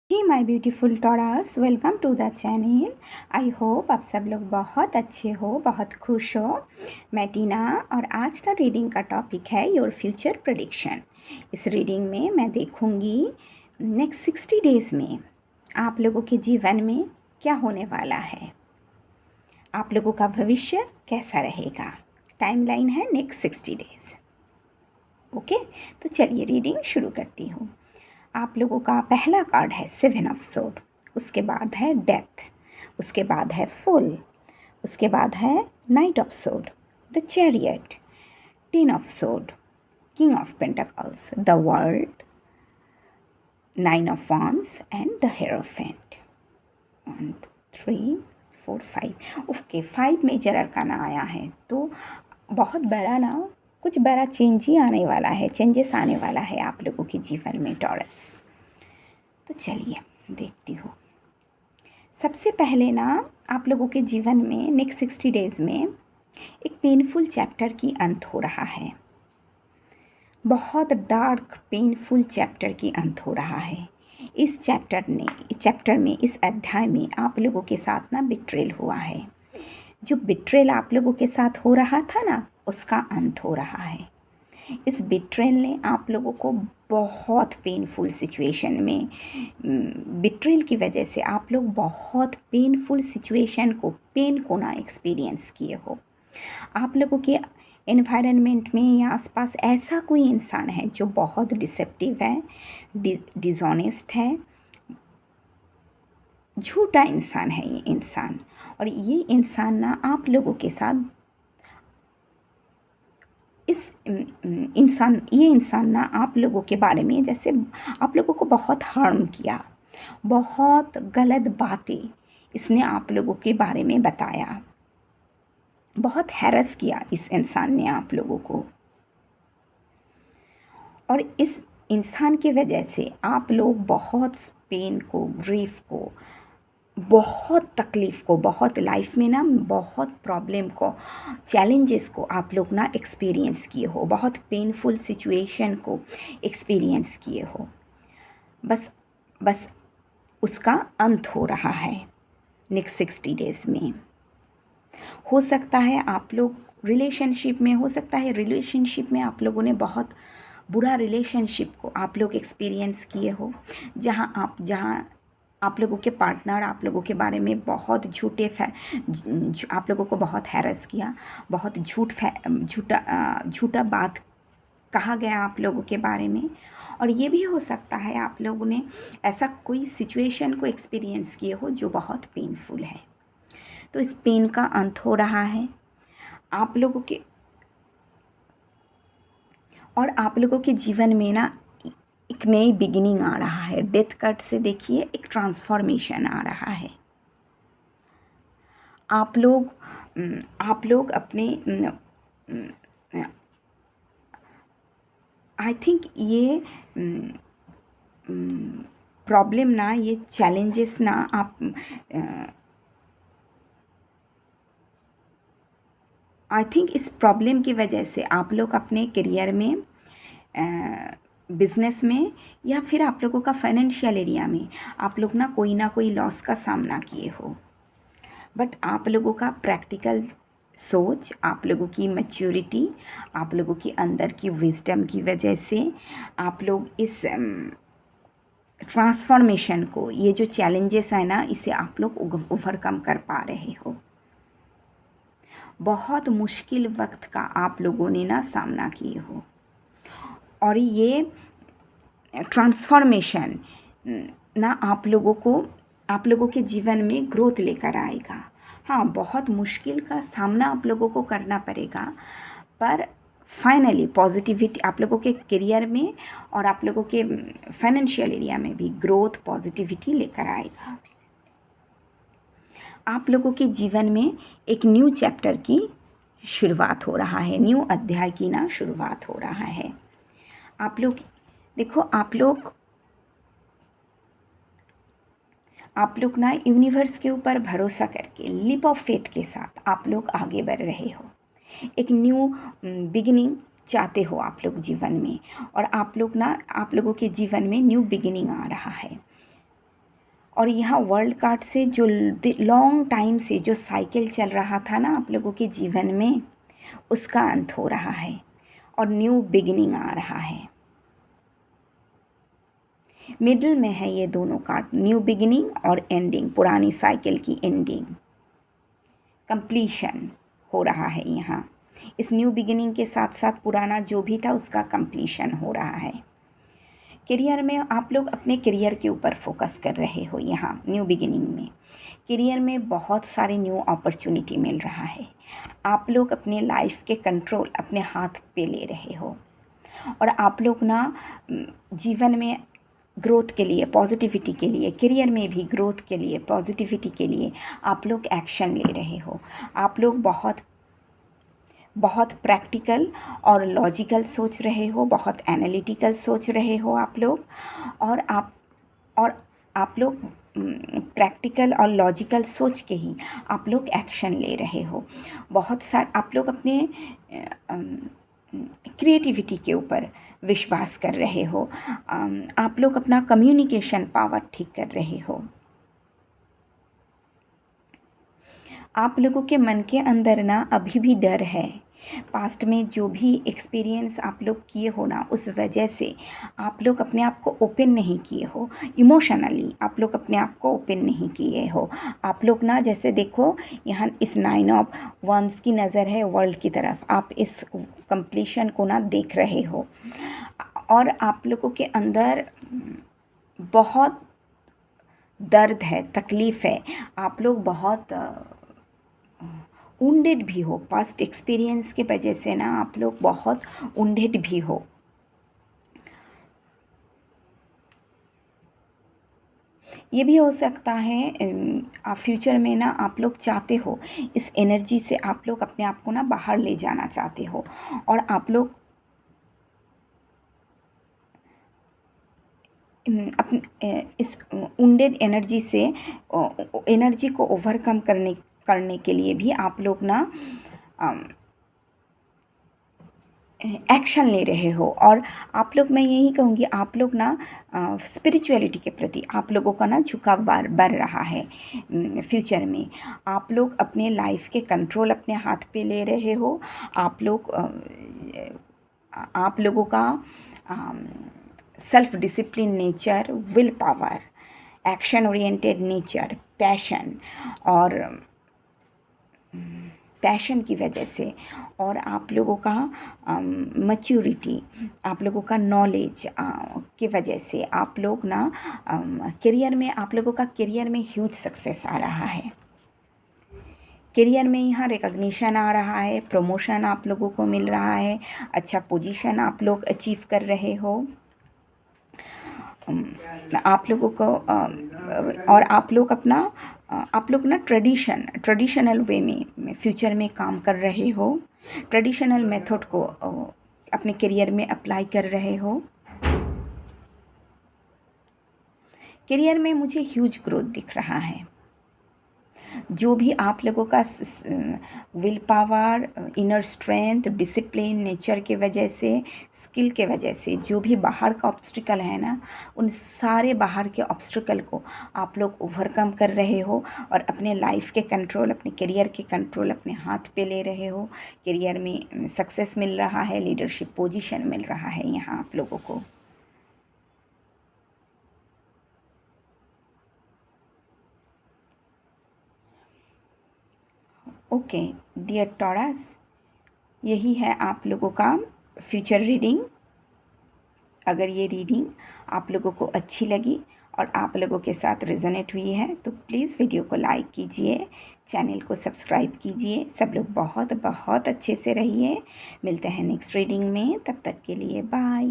Hey my beautiful Taurus, welcome to the channel. I hope आप सब लोग बहुत अच्छे हो, बहुत खुश हो। मैं टीना और आज का रीडिंग का टॉपिक है योर फ्यूचर प्रेडिक्शन। इस रीडिंग में मैं देखूंगी नेक्स्ट 60 डेज़ में आप लोगों के जीवन में क्या होने वाला है, आप लोगों का भविष्य कैसा रहेगा। टाइमलाइन है नेक्स्ट 60 डेज़। ओके, तो चलिए रीडिंग शुरू करती हूँ। आप लोगों का पहला कार्ड है 7 ऑफ सोर्ड, उसके बाद है डेथ, उसके बाद है फुल, उसके बाद है knight of sword, the chariot, 10 of sword, king of pentacles, the world, 9 of wands and the hierophant. 1 2 3 4 5। Okay, 5 major arcana आया है, तो बहुत बड़ा ना कुछ बड़ा चेंज ही आने वाला है, चेंजेस आने वाला है आप लोगों के जीवन में टॉरस। तो चलिए देखती हूँ। सबसे पहले ना आप लोगों के जीवन में नेक्स्ट 60 डेज़ में एक पेनफुल चैप्टर की अंत हो रहा है। बहुत डार्क पेनफुल चैप्टर की अंत हो रहा है। इस चैप्टर में इस अध्याय में आप लोगों के साथ ना बिट्रेल हुआ है। जो बिट्रेल आप लोगों के साथ हो रहा था ना, उसका अंत हो रहा है। इस बिट्रेल ने आप लोगों को बहुत पेनफुल सिचुएशन में, बिट्रेल की वजह से आप लोग बहुत पेनफुल सिचुएशन को, पेन को ना एक्सपीरियंस किए हो। आप लोगों के एनवायरनमेंट में या आसपास ऐसा कोई इंसान है जो बहुत डिसेप्टिव है, डिसऑनेस्ट है, झूठा इंसान है ये इंसान। और ये इंसान ना आप लोगों के साथ ये इंसान ना आप लोगों के बारे में, जैसे आप लोगों को बहुत हार्म किया, बहुत गलत बातें इसने आप लोगों के बारे में बताया, बहुत हैरस किया इस इंसान ने आप लोगों को। और इस इंसान की वजह से आप लोग बहुत पेन को, ग्रीफ को, बहुत तकलीफ़ को, बहुत लाइफ में ना बहुत प्रॉब्लम को, चैलेंजेस को आप लोग ना एक्सपीरियंस किए हो, बहुत पेनफुल सिचुएशन को एक्सपीरियंस किए हो। बस बस उसका अंत हो रहा है नेक्स्ट 60 डेज़ में। हो सकता है आप लोग रिलेशनशिप में, हो सकता है रिलेशनशिप में आप लोगों ने बहुत बुरा रिलेशनशिप को आप लोग एक्सपीरियंस किए हो, जहाँ आप लोगों के पार्टनर आप लोगों के बारे में बहुत आप लोगों को बहुत हैरस किया, बहुत झूठा बात कहा गया आप लोगों के बारे में। और ये भी हो सकता है आप लोगों ने ऐसा कोई सिचुएशन को एक्सपीरियंस किए हो जो बहुत पेनफुल है। तो इस पेन का अंत हो रहा है आप लोगों के, और आप लोगों के जीवन में ना एक नई बिगिनिंग आ रहा है। डेथ कार्ड से देखिए एक ट्रांसफॉर्मेशन आ रहा है। आप लोग अपने, आई थिंक ये प्रॉब्लम ना, ये चैलेंजेस ना आप, आई थिंक इस प्रॉब्लम की वजह से आप लोग अपने करियर में, बिजनेस में, या फिर आप लोगों का फाइनेंशियल एरिया में आप लोग ना कोई लॉस का सामना किए हो। बट आप लोगों का प्रैक्टिकल सोच, आप लोगों की मैच्योरिटी, आप लोगों की अंदर की विजडम की वजह से आप लोग इस ट्रांसफॉर्मेशन को, ये जो चैलेंजेस है ना, इसे आप लोग ओवरकम कर पा रहे हो। बहुत मुश्किल वक्त का आप लोगों ने ना सामना किए हो, और ये ट्रांसफॉर्मेशन ना आप लोगों के जीवन में ग्रोथ लेकर आएगा। हाँ, बहुत मुश्किल का सामना आप लोगों को करना पड़ेगा, पर फाइनली पॉजिटिविटी आप लोगों के करियर में और आप लोगों के फाइनेंशियल एरिया में भी ग्रोथ, पॉजिटिविटी लेकर आएगा। आप लोगों के जीवन में एक न्यू चैप्टर की शुरुआत हो रहा है, न्यू अध्याय की ना शुरुआत हो रहा है। आप लोग देखो, आप लोग ना यूनिवर्स के ऊपर भरोसा करके लीप ऑफ फेथ के साथ आप लोग आगे बढ़ रहे हो। एक न्यू बिगिनिंग चाहते हो आप लोग जीवन में, और आप लोगों के जीवन में न्यू बिगिनिंग आ रहा है। और यहाँ वर्ल्ड कार्ड से जो लॉन्ग टाइम से जो साइकिल चल रहा था ना आप लोगों के जीवन में, उसका अंत हो रहा है और न्यू बिगिनिंग आ रहा है। मिडिल में है ये दोनों कार्ड, न्यू बिगिनिंग और एंडिंग, पुरानी साइकिल की एंडिंग, कंप्लीशन हो रहा है यहाँ। इस न्यू बिगिनिंग के साथ साथ पुराना जो भी था उसका कंप्लीशन हो रहा है। करियर में आप लोग अपने करियर के ऊपर फोकस कर रहे हो। यहाँ न्यू बिगिनिंग में करियर में बहुत सारे न्यू अपॉर्चुनिटी मिल रहा है। आप लोग अपने लाइफ के कंट्रोल अपने हाथ पे ले रहे हो और आप लोग ना जीवन में ग्रोथ के लिए, पॉजिटिविटी के लिए, करियर में भी ग्रोथ के लिए, पॉजिटिविटी के लिए आप लोग एक्शन ले रहे हो। आप लोग बहुत बहुत प्रैक्टिकल और लॉजिकल सोच रहे हो, बहुत एनालिटिकल सोच रहे हो आप लोग, और आप लोग प्रैक्टिकल और लॉजिकल सोच के ही आप लोग एक्शन ले रहे हो। बहुत सारे आप लोग अपने क्रिएटिविटी के ऊपर विश्वास कर रहे हो। आप लोग अपना कम्युनिकेशन पावर ठीक कर रहे हो। आप लोगों के मन के अंदर ना अभी भी डर है। पास्ट में जो भी एक्सपीरियंस आप लोग किए हो ना, उस वजह से आप लोग अपने आप को ओपन नहीं किए हो। इमोशनली आप लोग अपने आप को ओपन नहीं किए हो। आप लोग ना, जैसे देखो यहाँ इस 9 ऑफ वंस की नज़र है वर्ल्ड की तरफ, आप इस कंप्लीशन को ना देख रहे हो और आप लोगों के अंदर बहुत दर्द है, तकलीफ़ है। आप लोग बहुत वुंडेड भी हो, पास्ट एक्सपीरियंस के वजह से ना आप लोग बहुत वुंडेड भी हो। ये भी हो सकता है आप फ्यूचर में ना आप लोग चाहते हो, इस एनर्जी से आप लोग अपने आप को ना बाहर ले जाना चाहते हो और आप लोग अपने इस वुंडेड एनर्जी से एनर्जी को ओवरकम करने के लिए भी आप लोग ना एक्शन ले रहे हो। और आप लोग, मैं यही कहूँगी, आप लोग ना स्पिरिचुअलिटी के प्रति आप लोगों का ना झुकाव बढ़ रहा है। फ्यूचर में आप लोग अपने लाइफ के कंट्रोल अपने हाथ पे ले रहे हो। आप लोगों का self discipline nature, will power, action oriented nature, passion की वजह से, और आप लोगों का मैच्योरिटी, आप लोगों का नॉलेज की वजह से आप लोग ना करियर में, आप लोगों का करियर में ह्यूज सक्सेस आ रहा है। करियर में यहाँ रिकॉग्निशन आ रहा है, प्रमोशन आप लोगों को मिल रहा है, अच्छा पोजीशन आप लोग अचीव कर रहे हो। आप लोगों को और आप लोग ना ट्रेडिशनल वे में फ्यूचर में काम कर रहे हो। ट्रेडिशनल मेथड को अपने करियर में अप्लाई कर रहे हो। करियर में मुझे ह्यूज ग्रोथ दिख रहा है। जो भी आप लोगों का will power, inner strength, discipline nature के वजह से, स्किल के वजह से जो भी बाहर का ऑब्स्टिकल है ना, उन सारे बाहर के ऑब्स्टिकल को आप लोग ओवरकम कर रहे हो और अपने लाइफ के कंट्रोल, अपने करियर के कंट्रोल अपने हाथ पे ले रहे हो। करियर में सक्सेस मिल रहा है, लीडरशिप पोजीशन मिल रहा है यहाँ आप लोगों को। ओके डियर टॉरस, यही है आप लोगों का फ्यूचर रीडिंग। अगर ये रीडिंग आप लोगों को अच्छी लगी और आप लोगों के साथ रेजोनेट हुई है तो प्लीज़ वीडियो को लाइक कीजिए, चैनल को सब्सक्राइब कीजिए। सब लोग बहुत बहुत अच्छे से रहिए। मिलते हैं नेक्स्ट रीडिंग में, तब तक के लिए बाय।